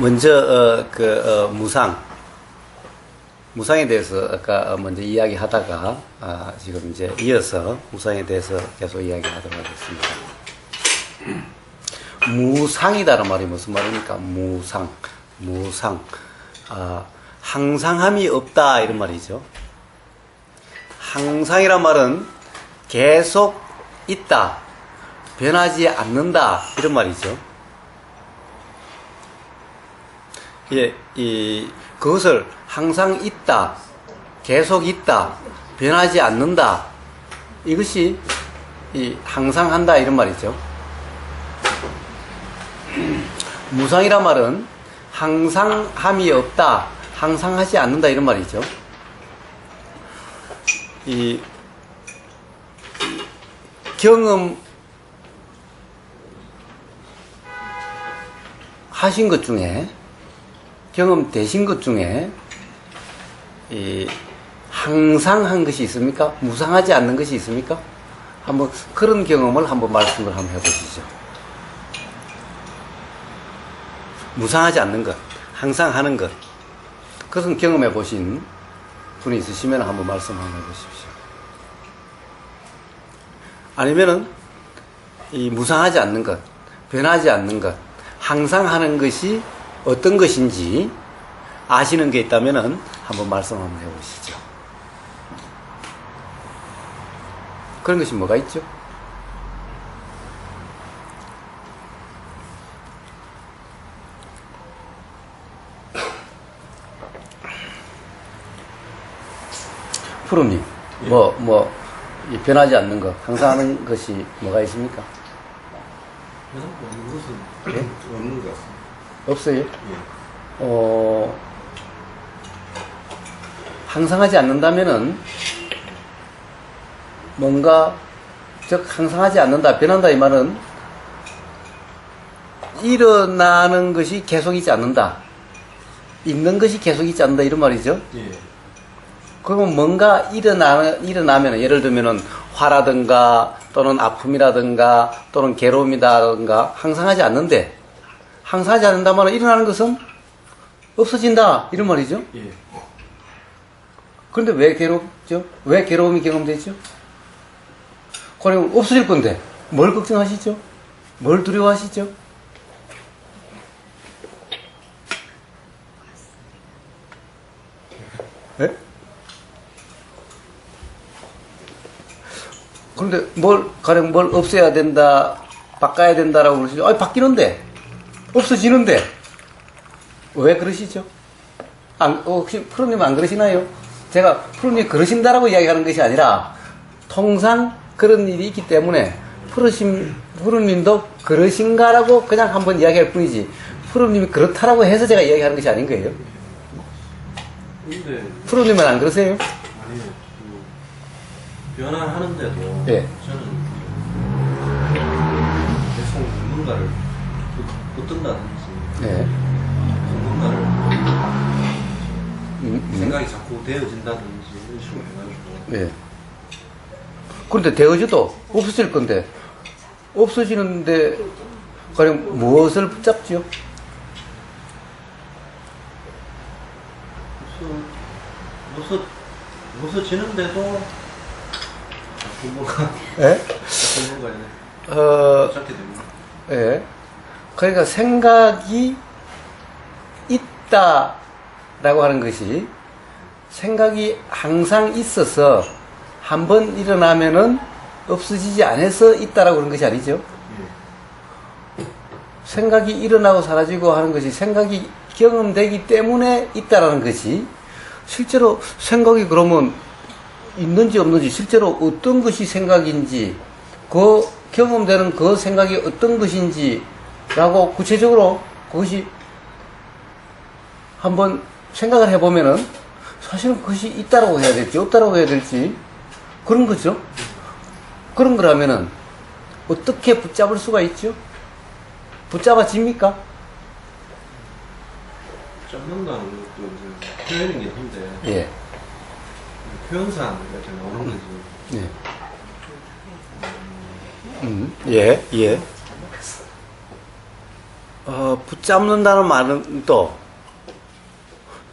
먼저 무상에 대해서 아까 먼저 이야기하다가 지금 이제 이어서 무상에 대해서 계속 이야기하도록 하겠습니다. 무상이다라는 말이 무슨 말입니까? 무상. 항상함이 없다 이런 말이죠. 항상이란 말은 계속 있다, 변하지 않는다 이런 말이죠. 예, 그것을 항상 있다, 계속 있다, 변하지 않는다, 이것이 항상 한다 이런 말이죠. 무상이란 말은 항상함이 없다, 항상하지 않는다 이런 말이죠. 경험하신 것 중에, 경험되신 것 중에 항상 한 것이 있습니까? 무상하지 않는 것이 있습니까? 한번 그런 경험을 한번 말씀을 한번 해보시죠. 무상하지 않는 것, 항상 하는 것, 그것은 경험해 보신 분이 있으시면 한번 말씀 한번 해보십시오. 아니면은 무상하지 않는 것, 변하지 않는 것, 항상 하는 것이 어떤 것인지 아시는 게 있다면 한번 말씀 한번 해보시죠. 그런 것이 뭐가 있죠? 푸르님, 이 변하지 않는 것, 항상 하는 것이 뭐가 있습니까? 없는 것은 예? 없는 것 같습니다. 없어요? 예. 항상 하지 않는다면은 뭔가, 즉 항상 하지 않는다, 변한다 이 말은 일어나는 것이 계속 있지 않는다, 있는 것이 계속 있지 않는다 이런 말이죠. 예. 그러면 뭔가 일어나면 예를 들면은 화라든가 또는 아픔이라든가 또는 괴로움이라든가 항상 하지 않는데, 항상 하지 않는다면 일어나는 것은 없어진다 이런 말이죠. 예. 그런데 왜 괴롭죠? 왜 괴로움이 경험되죠? 그럼 없어질 건데 뭘 걱정하시죠? 뭘 두려워하시죠? 네? 그런데 가령 뭘 없애야 된다, 바꿔야 된다라고 그러시죠? 아니, 바뀌는데, 없어지는데, 왜 그러시죠? 혹시 푸르님 안 그러시나요? 제가 푸르님 그러신다라고 이야기하는 것이 아니라, 통상 그런 일이 있기 때문에, 푸르님도 그러신가라고 그냥 한번 이야기할 뿐이지, 푸르님이 그렇다라고 해서 제가 이야기하는 것이 아닌 거예요. 근데 푸르님은 안 그러세요? 아니, 변화하는데도 예. 저는 계속 누군가를 붙든다든지 네. 누군가를 생각이 자꾸 되어진다든지 이런 식으로 해가지고 네. 그런데 되어져도 없어질 건데, 없어지는데 가령 무엇을 붙잡지요? 무서지는데도 자꾸 뭐가 예? 자꾸 뭐가 붙잡게 됩니다. 예. 그러니까 생각이 있다라고 하는 것이, 생각이 항상 있어서 한번 일어나면은 없어지지 않아서 있다라고 그런 것이 아니죠. 예. 생각이 일어나고 사라지고 하는 것이 생각이 경험되기 때문에 있다라는 것이, 실제로 생각이 그러면 있는지 없는지, 실제로 어떤 것이 생각인지, 그 경험되는 그 생각이 어떤 것인지 라고 구체적으로 그것이 한번 생각을 해보면은 사실은 그것이 있다라고 해야 될지 없다라고 해야 될지 그런 거죠. 그런 거라면은 어떻게 붙잡을 수가 있죠? 붙잡아집니까? 잡는다는 것도 이제 표현이긴 한데 예. 표현상 이렇게 나오는 거지. 예. 예. 붙잡는다는 말은 또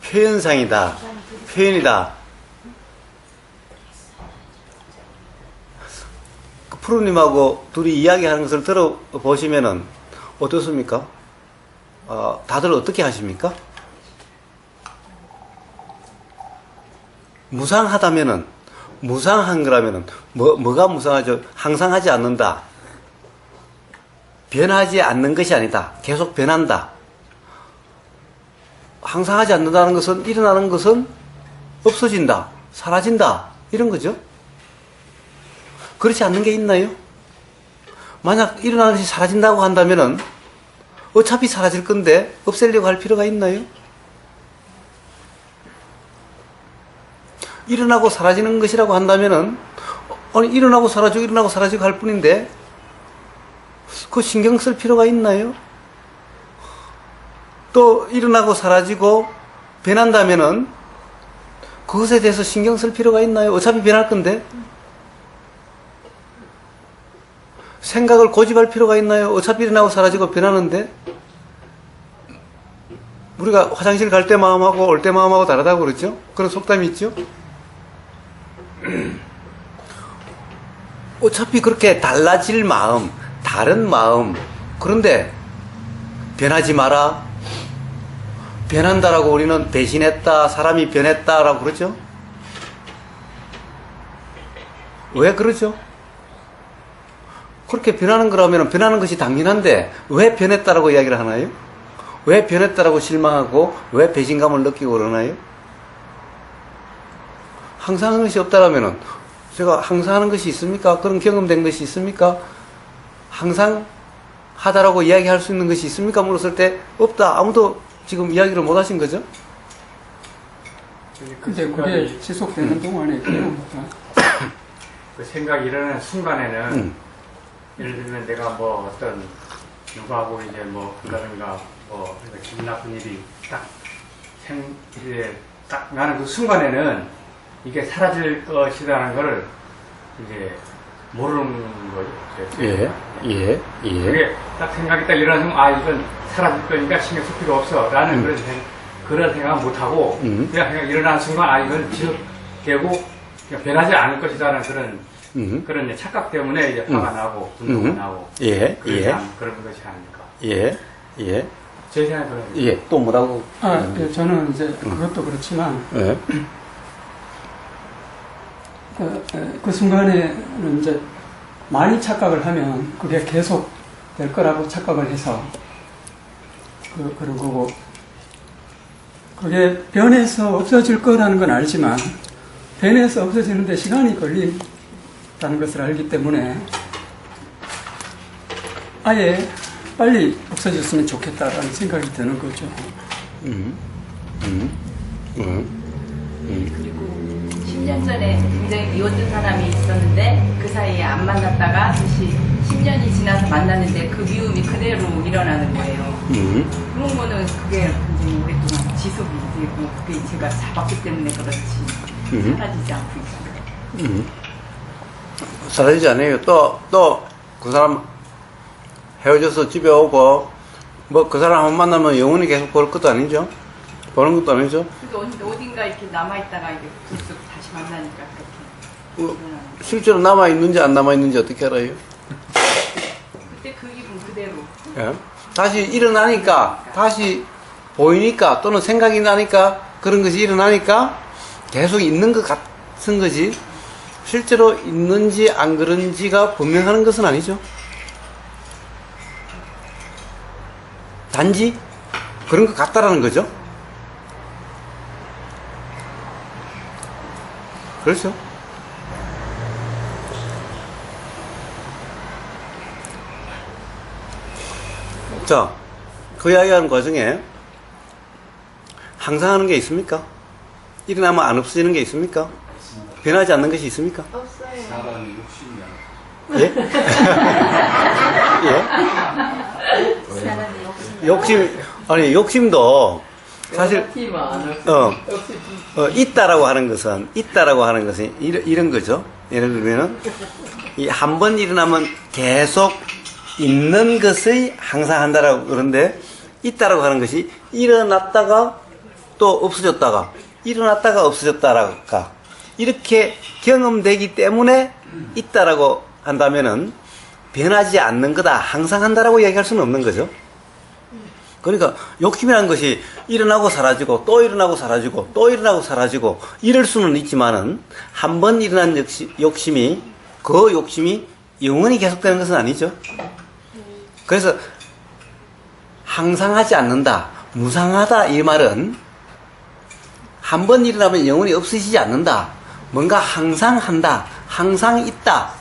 표현상이다, 표현이다. 프로님하고 둘이 이야기하는 것을 들어보시면은 어떻습니까? 다들 어떻게 하십니까? 무상하다면은, 무상한 거라면은, 뭐가 무상하죠? 항상 하지 않는다. 변하지 않는 것이 아니다. 계속 변한다. 항상 하지 않는다는 것은, 일어나는 것은 없어진다. 사라진다. 이런 거죠. 그렇지 않는 게 있나요? 만약 일어나는 것이 사라진다고 한다면은, 어차피 사라질 건데, 없애려고 할 필요가 있나요? 일어나고 사라지는 것이라고 한다면은, 아니, 일어나고 사라지고 할 뿐인데, 그 신경 쓸 필요가 있나요? 또, 일어나고 사라지고, 변한다면은, 그것에 대해서 신경 쓸 필요가 있나요? 어차피 변할 건데, 생각을 고집할 필요가 있나요? 어차피 일어나고 사라지고 변하는데, 우리가 화장실 갈 때 마음하고 올 때 마음하고 다르다고 그러죠? 그런 속담이 있죠? 어차피 그렇게 달라질 마음, 다른 마음, 그런데 변하지 마라. 변한다라고 우리는 배신했다, 사람이 변했다라고 그러죠? 왜 그러죠? 그렇게 변하는 거라면 변하는 것이 당연한데 왜 변했다라고 이야기를 하나요? 왜 변했다라고 실망하고 왜 배신감을 느끼고 그러나요? 항상 하는 것이 없다라면은 제가 항상 하는 것이 있습니까? 그런 경험된 것이 있습니까? 항상 하다라고 이야기할 수 있는 것이 있습니까? 물었을 때 없다. 아무도 지금 이야기를 못 하신 거죠? 근데 그게 지속되는 동안에 그 생각이 일어나는 순간에는 예를 들면 내가 뭐 어떤 누구하고 이제 뭐 그러든가 뭐 기분 나쁜 일이 이제 딱 나는 그 순간에는 이게 사라질 것이라는 거를 이제 모르는 거죠. 예. 그게 딱 생각이 딱 일어나는 순간 이건 사라질 거니까 신경 쓸 필요 없어 라는 그런 생각은 못하고 그냥 일어나는 순간 이건 지속되고 그냥 변하지 않을 것이라는 그런 착각 때문에 이제 화가 나고 분노가 나고 그런 것이 아닙니까? 제 생각은 또 뭐라고? 저는 이제 그것도 그렇지만 그 순간에는 이제 많이 착각을 하면 그게 계속 될 거라고 착각을 해서 그런 거고, 그게 변해서 없어질 거라는 건 알지만 변해서 없어지는데 시간이 걸린다는 것을 알기 때문에 아예 빨리 없어졌으면 좋겠다라는 생각이 드는 거죠. 그리고 10년 전에 굉장히 미웠던 사람이 있었는데 그 사이에 안 만났다가 다시 10년이 지나서 만났는데 그 미움이 그대로 일어나는 거예요. 그런 거는 그게 굉장히 오랫동안 지속이 되고 그게 제가 잡았기 때문에 그렇지 사라지지 않고 있어요. 사라지지 않아요. 또 그 사람 헤어져서 집에 오고 뭐 그 사람 한 번 만나면 영원히 계속 볼 것도 아니죠. 보는 것도 아니죠. 그래서 어딘가 이렇게 남아있다가 이제 불쑥 다시 만나니까 그렇게 실제로 남아있는지 안 남아있는지 어떻게 알아요? 그때 그 기분 그대로 예? 다시 일어나니까, 다시 보이니까, 또는 생각이 나니까, 그런 것이 일어나니까 계속 있는 것 같은 거지, 실제로 있는지 안 그런지가 분명하는 것은 아니죠. 단지 그런 것 같다라는 거죠. 그렇죠. 자, 그 이야기하는 과정에 항상 하는 게 있습니까? 일어나면 안 없어지는 게 있습니까? 변하지 않는 것이 있습니까? 사람이 욕심이야. 예? 욕심도 사실 있다라고 하는 것은 이런 거죠. 예를 들면은 이 한 번 일어나면 계속 있는 것의 항상 한다라고 그러는데, 있다라고 하는 것이 일어났다가 또 없어졌다가, 일어났다가 없어졌다라가, 이렇게 경험되기 때문에 있다라고 한다면은 변하지 않는 거다, 항상 한다라고 얘기할 수는 없는 거죠. 그러니까 욕심이라는 것이 일어나고 사라지고 또 일어나고 사라지고 또 일어나고 사라지고 이럴 수는 있지만은 한 번 일어난 욕심이 그 욕심이 영원히 계속되는 것은 아니죠. 그래서 항상 하지 않는다, 무상하다 이 말은 한 번 일어나면 영원히 없어지지 않는다, 뭔가 항상 한다, 항상 있다,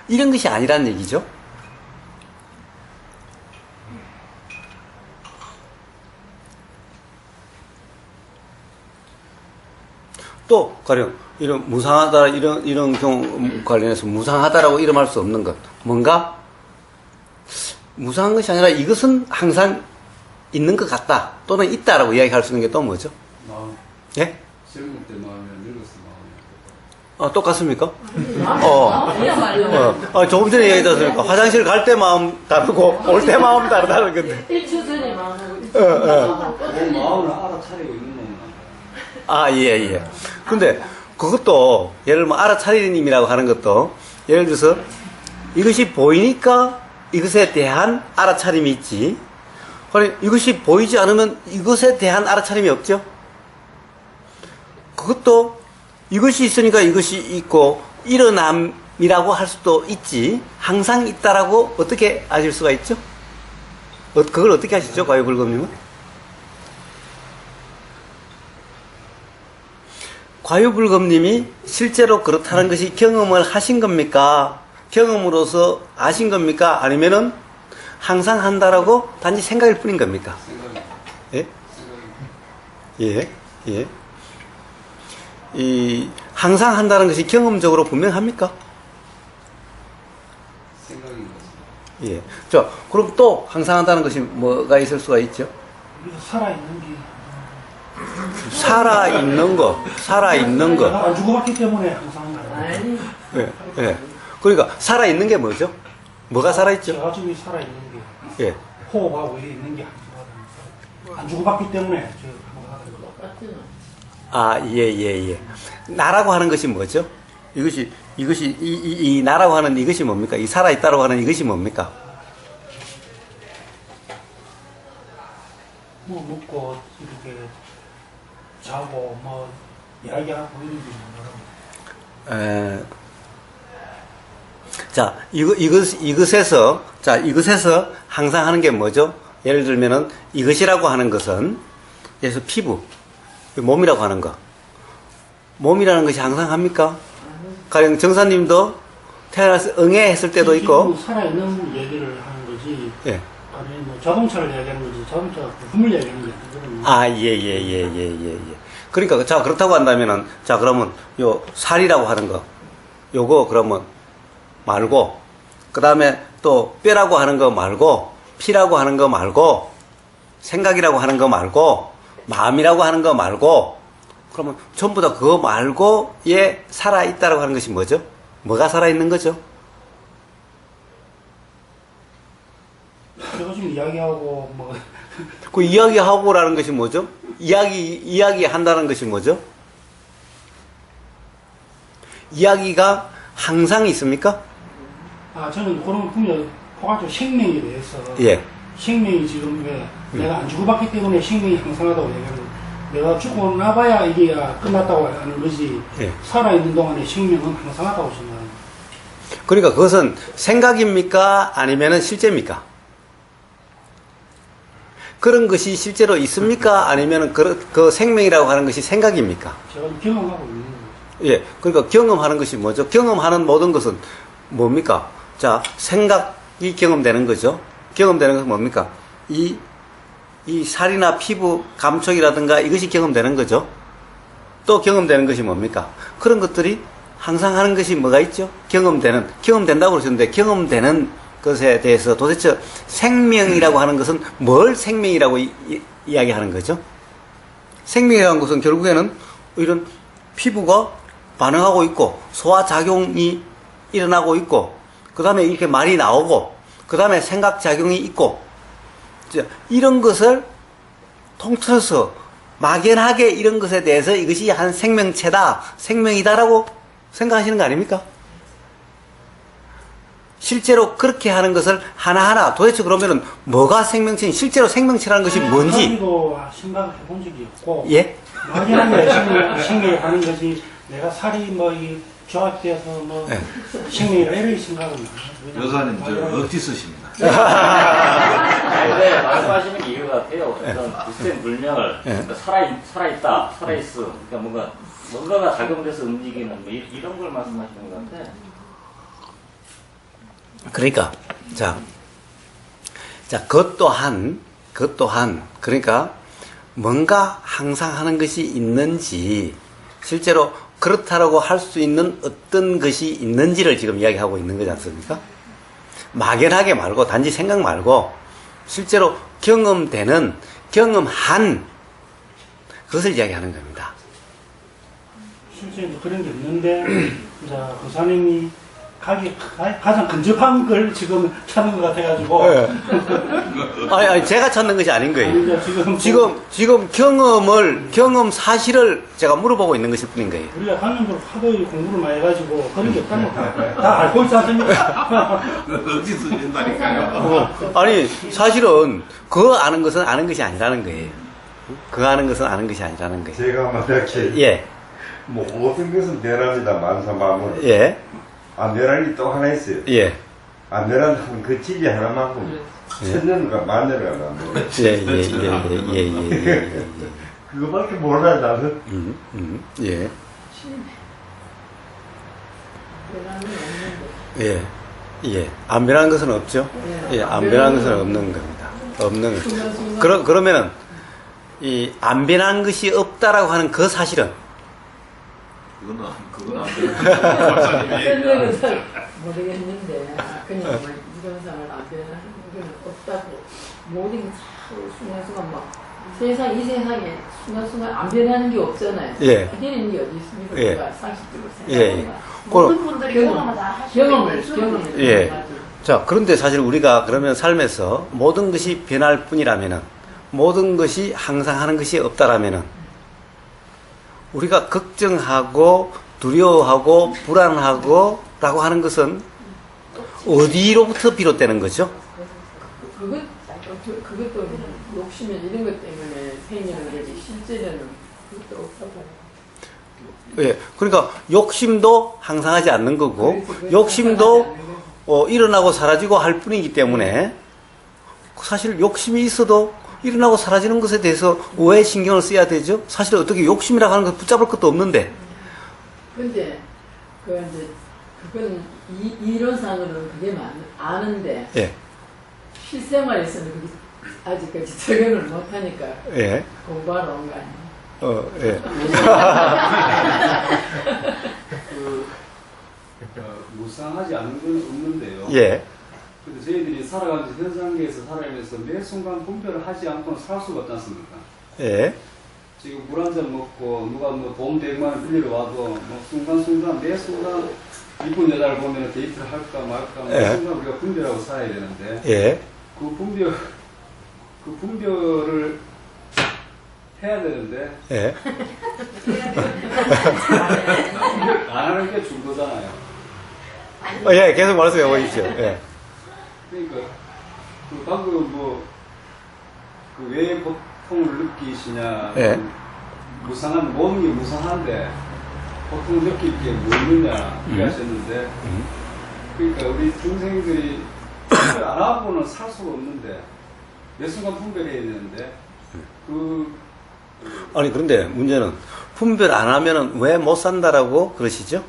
이런 것이 아니라는 얘기죠. 또 가령 이런 무상하다, 이런 경우 관련해서 무상하다라고 이름할 수 없는 것, 뭔가 무상한 것이 아니라 이것은 항상 있는 것 같다 또는 있다라고 이야기할 수 있는 게 또 뭐죠? 마음. 예? 젊을 때 마음이랑 늙었을 마음이. 똑같습니까? 그야말로. 조금 전에 얘기했지 않습니까? 화장실 갈 때 마음 다르고 올 때 마음 다르다는 건데. 일주 전에 마음을 그 마음을 알아차리고 있는 건가? 예. 근데 그것도 예를 들면 알아차리님이라고 하는 것도 예를 들어서 이것이 보이니까 이것에 대한 알아차림이 있지. 그래, 이것이 보이지 않으면 이것에 대한 알아차림이 없죠. 그것도 이것이 있으니까 이것이 있고 일어남이라고 할 수도 있지. 항상 있다라고 어떻게 아실 수가 있죠? 그걸 어떻게 아시죠, 과유불급님은? 과유불급님이 실제로 그렇다는 것이 경험을 하신 겁니까? 경험으로서 아신 겁니까? 아니면은 항상 한다라고 단지 생각일 뿐인 겁니까? 예? 예. 이 항상 한다는 것이 경험적으로 분명합니까? 생각인 거죠. 예. 자, 그럼 또 항상 한다는 것이 뭐가 있을 수가 있죠? 살아있는 게. 살아있는 거. 안 주고받기 때문에 항상 아니 예. 그러니까 살아있는 게 뭐죠? 뭐가 살아있죠? 제가 지금 살아있는 게 예. 호흡하고 이래 있는 게 안 주고받기 때문에 예. 나라고 하는 것이 뭐죠? 이 나라고 하는 이것이 뭡니까? 이 살아있다라고 하는 이것이 뭡니까? 뭐 먹고 이렇게 자고 뭐 이야기하고 이런 게 뭐라고. 자, 이것에서 항상 하는 게 뭐죠? 예를 들면은 이것이라고 하는 것은, 예를 들어서 피부, 몸이라고 하는 거. 몸이라는 것이 항상 합니까? 가령 정사님도 태어나서 응애했을 때도 있고, 살아있는 얘기를 하는 거지. 예. 아니 뭐 자동차를 이야기하는 거지. 자동차 부품을 이야기하는 게 아니거든요. 예. 그러니까, 자, 그렇다고 한다면은, 자, 그러면 요 살이라고 하는 거, 요거 그러면 말고, 그 다음에 또 뼈라고 하는 거 말고, 피라고 하는 거 말고, 생각이라고 하는 거 말고, 마음이라고 하는 거 말고, 그러면 전부 다 그거 말고, 예, 살아있다라고 하는 것이 뭐죠? 뭐가 살아있는 거죠? 제가 지금 이야기하고 뭐 그 이야기하고라는 것이 뭐죠? 이야기한다는 것이 뭐죠? 이야기가 항상 있습니까? 저는 그런 분야 포괄적 생명에 대해서 예. 생명이 지금 왜 내가 안 주고받기 때문에 생명이 항상하다고 얘기하는 내가 죽고 나봐야 이게 끝났다고 하는 거지. 예. 살아있는 동안에 생명은 항상하다고 생각합니다. 그러니까 그것은 생각입니까? 아니면은 실제입니까? 그런 것이 실제로 있습니까? 아니면은 그 생명이라고 하는 것이 생각입니까? 제가 경험하고 있는 거죠. 예. 그러니까 경험하는 것이 뭐죠? 경험하는 모든 것은 뭡니까? 자, 생각이 경험되는 거죠. 경험되는 것은 뭡니까? 이 살이나 피부, 감촉이라든가 이것이 경험되는 거죠. 또 경험되는 것이 뭡니까? 그런 것들이 항상 하는 것이 뭐가 있죠? 경험된다고 그러셨는데 경험되는 것에 대해서 도대체 생명이라고 하는 것은 뭘 생명이라고 이야기하는 거죠? 생명이라는 것은 결국에는 이런 피부가 반응하고 있고 소화작용이 일어나고 있고 그 다음에 이렇게 말이 나오고 그 다음에 생각작용이 있고, 이런 것을 통틀어서 막연하게 이런 것에 대해서 이것이 한 생명체다, 생명이다라고 생각하시는 거 아닙니까? 실제로 그렇게 하는 것을 하나하나 도대체 그러면은 뭐가 생명체인지, 실제로 생명체라는 것이 뭔지. 가지고 생각해 본 적이 없고. 예? 막연하게 생명하는 거지. 내가 살이 뭐 이 조합되어서 뭐 네. 생명이라 이런 생각은 여사님 저 억지 쓰십니다. 근데 말씀하시는 게 이거 같아요. 그러니까 비슷한 물명을 그러니까 살아있다, 살아있어. 그러니까 뭔가가 작용돼서 움직이는 뭐 이런 걸 말씀하시는 것 같아. 그러니까, 그것 또한, 그러니까, 뭔가 항상 하는 것이 있는지, 실제로 그렇다라고 할 수 있는 어떤 것이 있는지를 지금 이야기하고 있는 거지 않습니까? 막연하게 말고, 단지 생각 말고, 실제로 경험되는, 경험한, 그것을 이야기하는 겁니다. 실제 그런 게 없는데 자, 교사님이 가장 근접한 걸 지금 찾는 것 같아가지고. 아니, 제가 찾는 것이 아닌 거예요. 아니, 지금 경험 사실을 제가 물어보고 있는 것일 뿐인 거예요. 우리가 관념으로 하도 공부를 많이 해가지고 그런 게 없다는 다 알고 있지 않습니까? 억지 쓰신다니까요. 아니, 사실은 그 아는 것은 아는 것이 아니라는 거예요. 그 아는 것은 아는 것이 아니라는 거예요. 제가 만약에 예, 뭐 모든 것은 내랍니다. 만사마물. 예, 내란이 또 하나 있어요. 예, 내란 하면 그 진리 하나만큼 천년과 만년을 가면 예. 그거밖에 몰라 나는. 예. 예. 안 변한 것은 없죠? 예, 안 변한 것은 없는 겁니다. 없는 것. 그러면은, 안 변한 것이 없다라고 하는 그 사실은, 그건 안 돼요. 박사님이 잘 모르겠는데 그냥 뭐 이런 상을 안 변하는 건 없다고 모든 게 순간순간 막 이 세상에 순간순간 안 변하는 게 없잖아요. 예. 변하는 게 어디 있습니까? 예. 우리가 상식적으로 예. 생각하면 모든 분들이 경험을 예. 자, 그런데 사실 우리가 그러면 삶에서 모든 것이 변할 뿐이라면은, 모든 것이 항상 하는 것이 없다라면은, 우리가 걱정하고 두려워하고 불안하고 라고 하는 것은 어디로부터 비롯되는 거죠? 그것도 욕심이 이런 것 때문에 생기는 거지 실제로는 그것도 없다고. 예. 그러니까 욕심도 항상 하지 않는 거고, 욕심도 일어나고 사라지고 할 뿐이기 때문에 사실 욕심이 있어도 일어나고 사라지는 것에 대해서 왜 신경을 써야 되죠? 사실 어떻게 욕심이라고 하는 걸 붙잡을 것도 없는데. 근데 그건 이론상으로는 그게 아는데 예. 실생활에서는 그게 아직까지 적용을 못하니까 예. 공부하러 온 거 아니에요? 예. 무상하지 않은 건 없는데요. 예. 근데 저희들이 살아가면서 현상계에서 살아가면서 매 순간 분별을 하지 않고는 살 수가 없지 않습니까? 예. 지금 물 한 잔 먹고 누가 뭐 돈 100만 원 빌리러 와도 뭐 순간순간 매 순간 이쁜 여자를 보면 데이트를 할까 말까 매 예. 순간 우리가 분별하고 살아야 되는데 예. 그 분별을 해야 되는데 예. 안 하는 게 중도잖아요. 예, 계속 말씀해 보십시오. 예. 그러니까 그 방금 왜 고통을 느끼시냐, 예. 무상한 모든 게 무상한데 고통을 느낄 게 뭐느냐 얘기하셨는데, 그러니까 우리 중생들이 분별 안 하고는 살 수가 없는데 매 순간 분별해야 되는데 아니, 그런데 문제는 분별 안 하면은 왜 못 산다라고 그러시죠?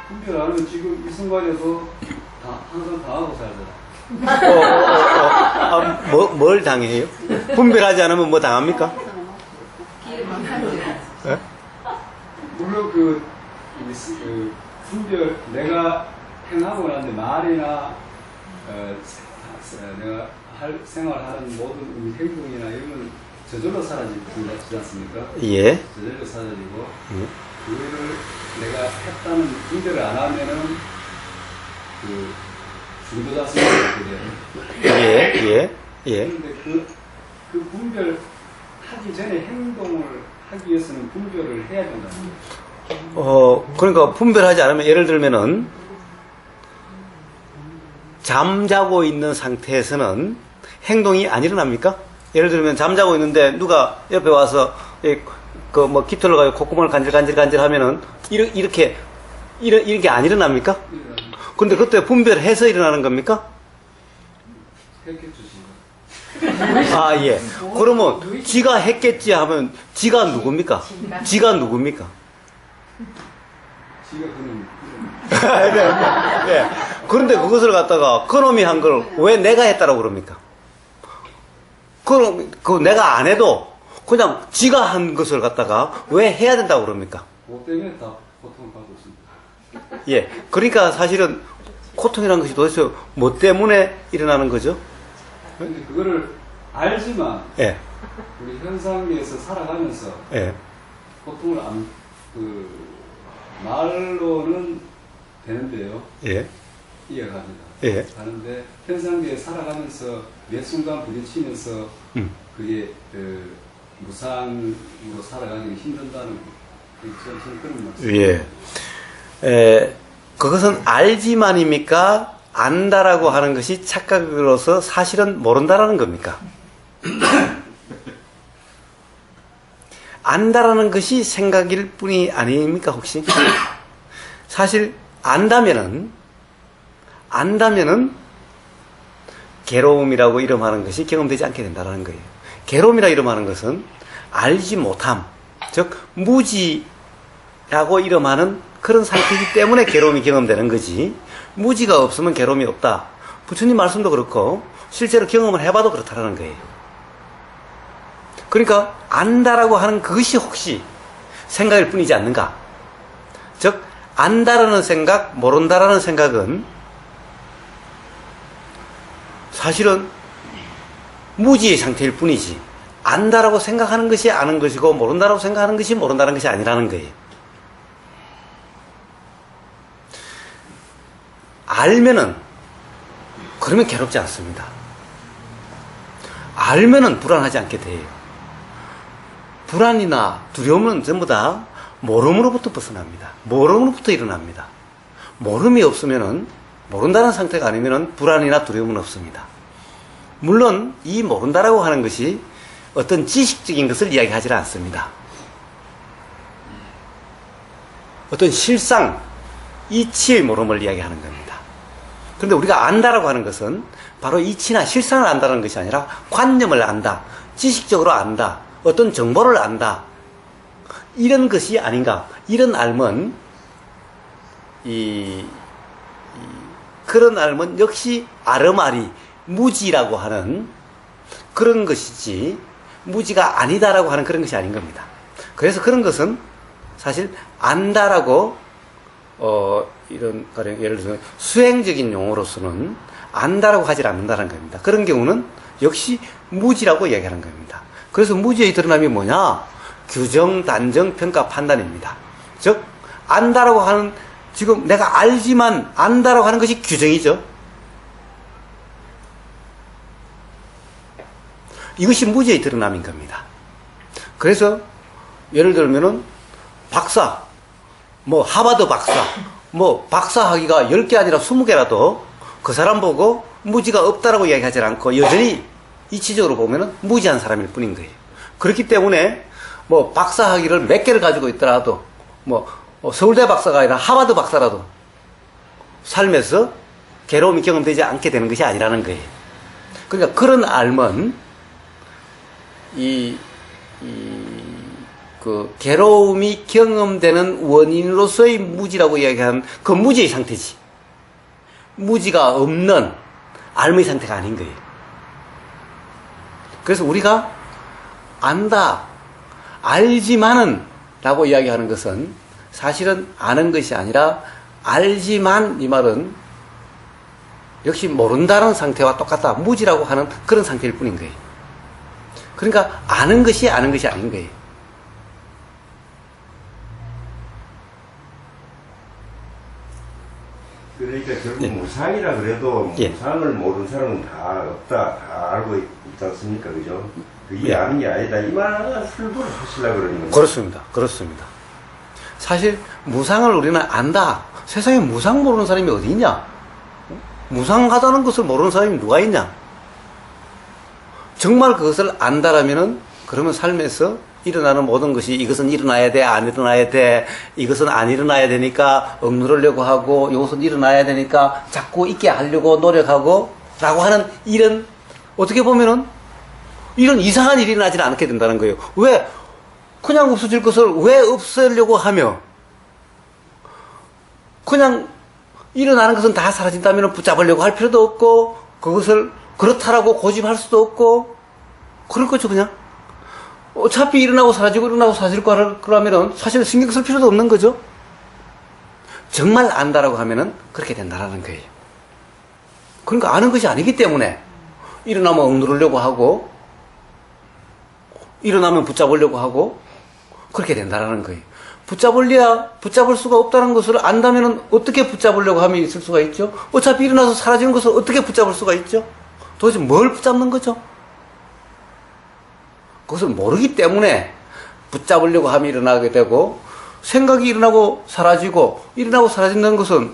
분별 안 하면 지금 이 순간에도 항상 당하고 살잖아. 뭘 당해요? 분별하지 않으면 뭐 당합니까? 예? 물론 그 분별 내가 행하고 나는데 말이나 내가 생활하는 모든 행동이나 이런 건 저절로 사라지지 않습니까? 예. 저절로 사라지고 그거를 내가 했다는 분별을 안 하면은 중도자성이 그래요. 예. 그런데 그 분별하기 전에 행동을 하기 위해서는 분별을 해야 된다는 거예요. 그러니까 분별하지 않으면 예를 들면은 잠자고 있는 상태에서는 행동이 안 일어납니까? 예를 들면 잠자고 있는데 누가 옆에 와서 깃털로 가지고 콧구멍을 간질간질 하면은 이렇게 안 일어납니까? 근데 그때 분별해서 일어나는 겁니까? 했겠죠, 지금. 아, 예. 그러면 지가 했겠지 하면 지가 누굽니까? 지가 누굽니까? 지가 그는 예. 그런데 그것을 갖다가 그놈이 한 걸 왜 내가 했다라고 그럽니까? 그럼 그 내가 안 해도 그냥 지가 한 것을 갖다가 왜 해야 된다고 그럽니까? 뭐 때문에 다 고통을 받고 있습니다. 예. 그러니까 사실은 고통이라는 것이 도대체 뭐 때문에 일어나는 거죠? 근데 그거를 알지만 예. 우리 현상계에서 살아가면서 예. 고통을 말로는 되는데요. 예. 이해갑니다. 예. 가는데 현상계에 살아가면서 매 순간 부딪히면서 그게 무상으로 살아가기 힘든다는 저는 그런 말씀. 예. 그것은 알지만입니까? 안다라고 하는 것이 착각으로서 사실은 모른다라는 겁니까? 안다라는 것이 생각일 뿐이 아닙니까, 혹시? 사실, 안다면은, 괴로움이라고 이름하는 것이 경험되지 않게 된다는 거예요. 괴로움이라 이름하는 것은 알지 못함, 즉, 무지라고 이름하는 그런 상태이기 때문에 괴로움이 경험되는 거지, 무지가 없으면 괴로움이 없다. 부처님 말씀도 그렇고, 실제로 경험을 해봐도 그렇다는 거예요. 그러니까, 안다라고 하는 그것이 혹시 생각일 뿐이지 않는가? 즉, 안다라는 생각, 모른다라는 생각은 사실은 무지의 상태일 뿐이지, 안다라고 생각하는 것이 아는 것이고, 모른다라고 생각하는 것이 모른다는 것이 아니라는 거예요. 알면은, 그러면 괴롭지 않습니다. 알면은 불안하지 않게 돼요. 불안이나 두려움은 전부 다 모름으로부터 벗어납니다. 모름으로부터 일어납니다. 모름이 없으면은, 모른다는 상태가 아니면은 불안이나 두려움은 없습니다. 물론 이 모른다라고 하는 것이 어떤 지식적인 것을 이야기하지 않습니다. 어떤 실상, 이치의 모름을 이야기하는 겁니다. 그런데 우리가 안다라고 하는 것은 바로 이치나 실상을 안다는 것이 아니라 관념을 안다, 지식적으로 안다, 어떤 정보를 안다, 이런 것이 아닌가. 이런 알면 그런 알면 역시 아르마리, 무지라고 하는 그런 것이지, 무지가 아니다라고 하는 그런 것이 아닌 겁니다. 그래서 그런 것은 사실 안다라고 이런 가령 예를 들어서 수행적인 용어로서는 안다라고 하지 않는다는 겁니다. 그런 경우는 역시 무지라고 이야기하는 겁니다. 그래서 무지의 드러남이 뭐냐? 규정, 단정, 평가, 판단입니다. 즉 안다라고 하는, 지금 내가 알지만 안다라고 하는 것이 규정이죠. 이것이 무지의 드러남인 겁니다. 그래서 예를 들면은 박사, 하버드 박사, 박사학위가 10개 아니라 20개라도 그 사람 보고 무지가 없다라고 이야기하지 않고 여전히 이치적으로 보면은 무지한 사람일 뿐인 거예요. 그렇기 때문에 박사학위를 몇 개를 가지고 있더라도 서울대 박사가 아니라 하버드 박사라도 삶에서 괴로움이 경험되지 않게 되는 것이 아니라는 거예요. 그러니까 그런 알면 그 괴로움이 경험되는 원인으로서의 무지라고 이야기하는 그 무지의 상태지, 무지가 없는 알의 상태가 아닌 거예요. 그래서 우리가 안다, 알지만은 라고 이야기하는 것은 사실은 아는 것이 아니라 알지만, 이 말은 역시 모른다는 상태와 똑같다, 무지라고 하는 그런 상태일 뿐인 거예요. 그러니까 아는 것이 아는 것이 아닌 거예요. 그러니까 결국 무상이라 그래도 예. 무상을 모르는 사람은 다 없다, 다 알고 있지 않습니까? 그죠? 그게 아는 게 아니다. 이만한 설부를 하시려고 그러는 거죠. 그렇습니다. 그렇습니다. 사실 무상을 우리는 안다. 세상에 무상 모르는 사람이 어디 있냐? 무상하다는 것을 모르는 사람이 누가 있냐? 정말 그것을 안다라면은 그러면 삶에서 일어나는 모든 것이 이것은 일어나야 돼, 안 일어나야 돼, 이것은 안 일어나야 되니까 억누르려고 하고 이것은 일어나야 되니까 자꾸 있게 하려고 노력하고 라고 하는 이런 어떻게 보면은 이런 이상한 일이 나지 않게 된다는 거예요. 왜? 그냥 없어질 것을 왜 없애려고 하며 그냥 일어나는 것은 다 사라진다면 붙잡으려고 할 필요도 없고 그것을 그렇다라고 고집할 수도 없고 그럴 거죠 그냥. 어차피 일어나고 사라질 거라면은 사실 신경 쓸 필요도 없는 거죠. 정말 안다라고 하면은 그렇게 된다라는 거예요. 그러니까 아는 것이 아니기 때문에 일어나면 억누르려고 하고 일어나면 붙잡으려고 하고 그렇게 된다라는 거예요. 붙잡을 수가 없다는 것을 안다면은 어떻게 붙잡으려고 함이 있을 수가 있죠? 어차피 일어나서 사라지는 것을 어떻게 붙잡을 수가 있죠? 도대체 뭘 붙잡는 거죠? 그것을 모르기 때문에 붙잡으려고 함이 일어나게 되고 생각이 일어나고 사라진다는 것은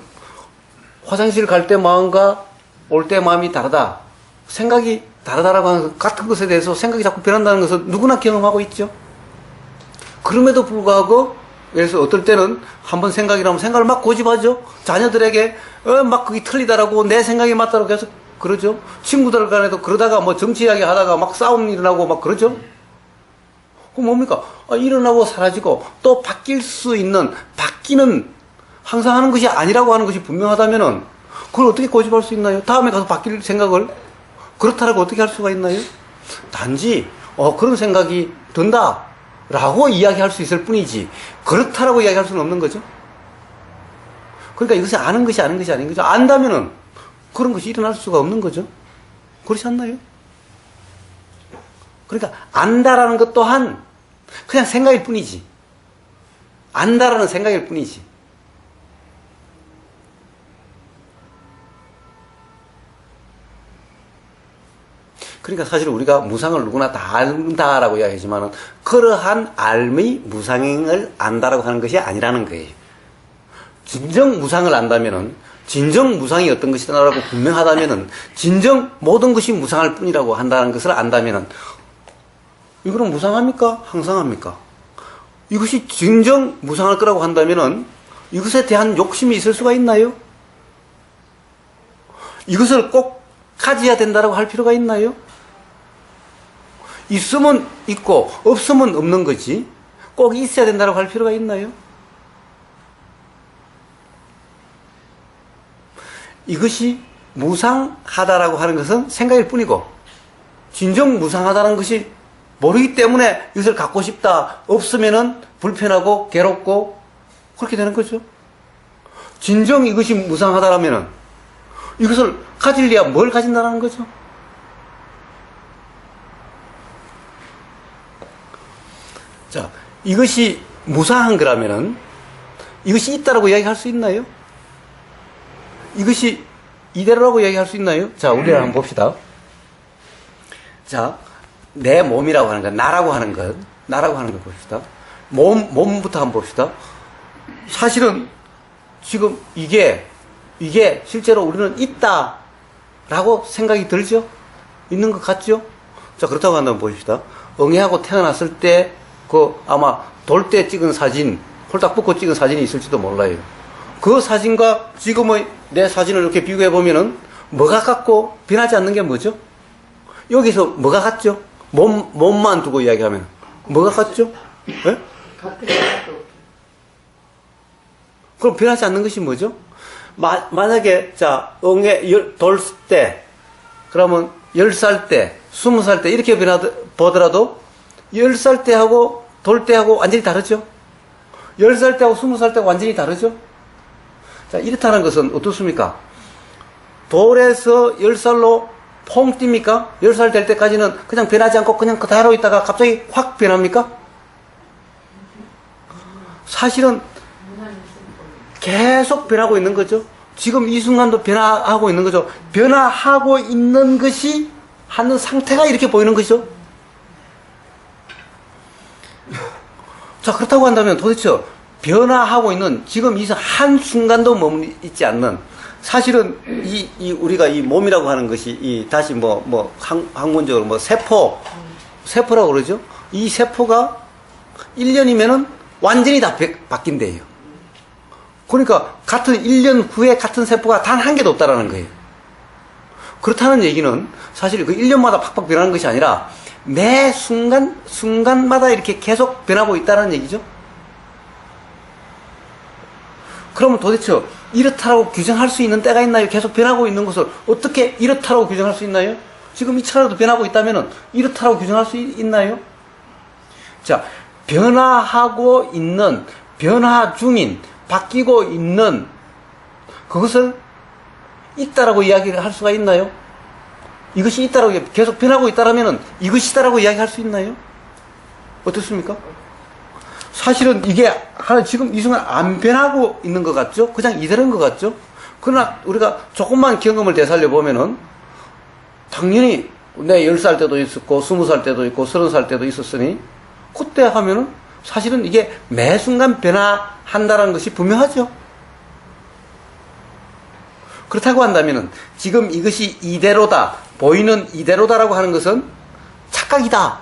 화장실 갈 때 마음과 올 때 마음이 다르다. 생각이 다르다라고 하는 것, 같은 것에 대해서 생각이 자꾸 변한다는 것은 누구나 경험하고 있죠. 그럼에도 불구하고 예를 들어서 어떨 때는 한번 생각이 나면 생각을 막 고집하죠. 자녀들에게 막 그게 틀리다라고 내 생각이 맞다라고 계속 그러죠. 친구들 간에도 그러다가 뭐 정치 이야기 하다가 막 싸움 일어나고 막 그러죠. 그럼 뭡니까? 일어나고 사라지고 또 바뀌는 항상 하는 것이 아니라고 하는 것이 분명하다면은 그걸 어떻게 고집할 수 있나요? 다음에 가서 바뀔 생각을 그렇다라고 어떻게 할 수가 있나요? 단지 그런 생각이 든다 라고 이야기할 수 있을 뿐이지 그렇다라고 이야기할 수는 없는 거죠. 그러니까 이것이 아는 것이 아닌 거죠. 안다면은 그런 것이 일어날 수가 없는 거죠. 그렇지 않나요? 그러니까 안다라는 것 또한 그냥 생각일 뿐이지. 안다라는 생각일 뿐이지. 그러니까 사실 우리가 무상을 누구나 다 안다라고 이야기하지만은 그러한 알의 무상을 안다라고 하는 것이 아니라는 거예요. 진정 무상을 안다면은 진정 무상이 어떤 것이다라고 분명하다면은 진정 모든 것이 무상할 뿐이라고 한다는 것을 안다면은 이거는 무상합니까? 항상합니까? 이것이 진정 무상할 거라고 한다면은 이것에 대한 욕심이 있을 수가 있나요? 이것을 꼭 가져야 된다라고 할 필요가 있나요? 있으면 있고 없으면 없는 거지 꼭 있어야 된다라고 할 필요가 있나요? 이것이 무상하다라고 하는 것은 생각일 뿐이고 진정 무상하다는 것이 모르기 때문에 이것을 갖고 싶다 없으면은 불편하고 괴롭고 그렇게 되는 거죠. 진정 이것이 무상하다라면은 이것을 가질래야 뭘 가진다라는 거죠. 자, 이것이 무상한 거라면은 이것이 있다라고 이야기할 수 있나요? 이것이 이대로라고 이야기할 수 있나요? 자, 우리 한번 봅시다. 자, 내 몸이라고 하는 것, 나라고 하는 것 봅시다. 몸부터 한번 봅시다. 사실은 지금 이게 실제로 우리는 있다라고 생각이 들죠? 있는 것 같죠? 자, 그렇다고 한번 보십시다. 엉애하고 태어났을 때 아마 돌 때 찍은 사진, 홀딱 벗고 찍은 사진이 있을지도 몰라요. 그 사진과 지금의 내 사진을 이렇게 비교해 보면은 뭐가 같고 변하지 않는 게 뭐죠? 여기서 뭐가 같죠? 몸만 두고 이야기하면 뭐가 같죠? 네? 그럼 변하지 않는 것이 뭐죠? 만약에 자 돌 때 그러면 10살 때 20살 때 이렇게 보더라도 10살 때하고 돌 때하고 완전히 다르죠? 10살 때하고 20살 때하고 완전히 다르죠? 자, 이렇다는 것은 어떻습니까? 돌에서 10살로 퐁 뜁니까? 10살 될 때까지는 그냥 변하지 않고 그냥 그대로 있다가 갑자기 확 변합니까? 사실은 계속 변하고 있는 거죠. 지금 이 순간도 변화하고 있는 거죠. 변화하고 있는 것이 하는 상태가 이렇게 보이는 것이죠. 자, 그렇다고 한다면 도대체 변화하고 있는 지금 이 한순간도 머무르지 않는, 사실은 우리가 이 몸이라고 하는 것이 다시 학문적으로 세포라고 그러죠. 이 세포가 1년이면은 완전히 다 바뀐대요. 그러니까 같은 1년 후에 같은 세포가 단 한 개도 없다라는 거예요. 그렇다는 얘기는 사실 그 1년마다 팍팍 변하는 것이 아니라 매 순간마다 이렇게 계속 변하고 있다는 얘기죠. 그러면 도대체 이렇다라고 규정할 수 있는 때가 있나요? 계속 변하고 있는 것을 어떻게 이렇다라고 규정할 수 있나요? 지금 이 차라도 변하고 있다면 이렇다라고 규정할 수 있나요? 자, 변화하고 있는, 변화 중인, 바뀌고 있는 그것을 있다라고 이야기를 할 수가 있나요? 이것이 있다라고, 계속 변하고 있다라면 이것이다라고 이야기할 수 있나요? 어떻습니까? 사실은 이게 지금 이 순간 안 변하고 있는 것 같죠? 그냥 이대로인 것 같죠? 그러나 우리가 조금만 경험을 되살려 보면은 당연히 내 10살 때도 있었고 20살 때도 있고 30살 때도 있었으니 그때 하면은 사실은 이게 매 순간 변화한다는 것이 분명하죠. 그렇다고 한다면은 지금 이것이 이대로다, 보이는 이대로다라고 하는 것은 착각이다.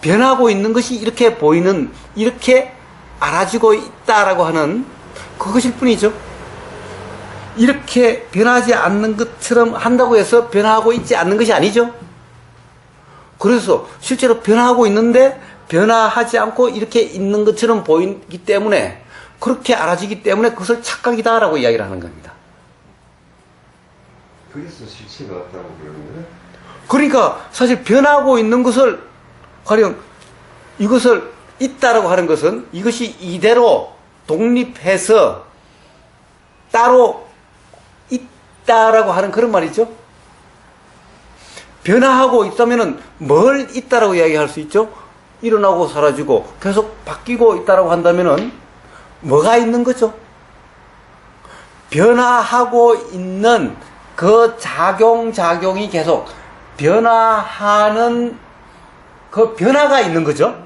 변하고 있는 것이 이렇게 보이는, 이렇게 알아지고 있다라고 하는 그것일 뿐이죠. 이렇게 변하지 않는 것처럼 한다고 해서 변화하고 있지 않는 것이 아니죠. 그래서 실제로 변화하고 있는데 변화하지 않고 이렇게 있는 것처럼 보이기 때문에, 그렇게 알아지기 때문에 그것을 착각이다라고 이야기를 하는 겁니다. 그래서 실체가 없다고 그러는 거예요? 그러니까 사실 변하고 있는 것을, 가령 이것을 있다라고 하는 것은 이것이 이대로 독립해서 따로 있다라고 하는 그런 말이죠. 변화하고 있다면은 뭘 있다라고 이야기할 수 있죠? 일어나고 사라지고 계속 바뀌고 있다라고 한다면은 뭐가 있는 거죠? 변화하고 있는 그 작용이 계속 변화하는 그 변화가 있는 거죠.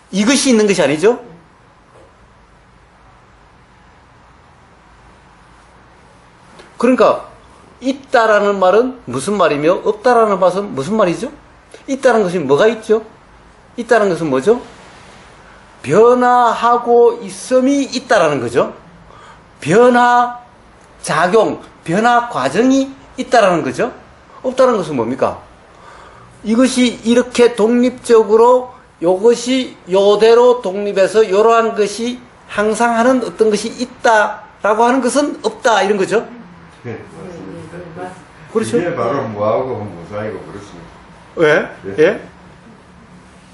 이것이 있는 것이 아니죠. 그러니까 있다라는 말은 무슨 말이며 없다라는 말은 무슨 말이죠? 있다는 것이 뭐가 있죠? 있다는 것은 뭐죠? 변화하고 있음이 있다라는 거죠. 변화 작용, 변화 과정이 있다라는 거죠. 없다는 것은 뭡니까? 이것이 이렇게 독립적으로 이것이 요대로 독립해서 이러한 것이 항상 하는 어떤 것이 있다라고 하는 것은 없다, 이런 거죠. 네, 맞습니다. 그렇죠. 이게 바로 무하고 무사이고 그렇습니다. 왜? 네. 예?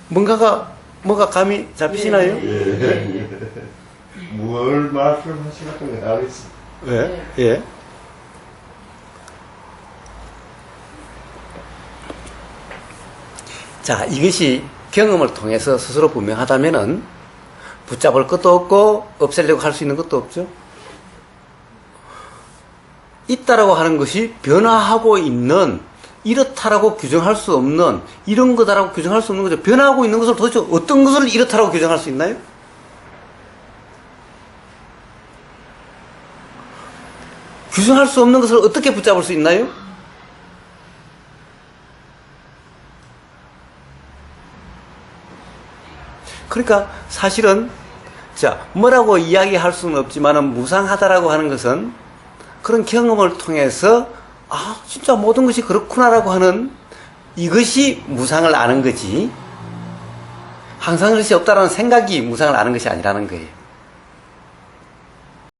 뭔가 감이 잡히시나요? 예. 뭘 말씀하시는 건 알겠습니다. 왜? 예. 자, 이것이 경험을 통해서 스스로 분명하다면은 붙잡을 것도 없고 없애려고 할 수 있는 것도 없죠. 있다라고 하는 것이 변화하고 있는, 이렇다라고 규정할 수 없는, 이런 거다라고 규정할 수 없는 거죠. 변화하고 있는 것을 도대체 어떤 것을 이렇다라고 규정할 수 있나요? 규정할 수 없는 것을 어떻게 붙잡을 수 있나요? 그러니까 사실은 뭐라고 이야기할 수는 없지만은 무상하다라고 하는 것은 그런 경험을 통해서 진짜 모든 것이 그렇구나라고 하는 이것이 무상을 아는 거지, 항상 그것이 없다라는 생각이 무상을 아는 것이 아니라는 거예요.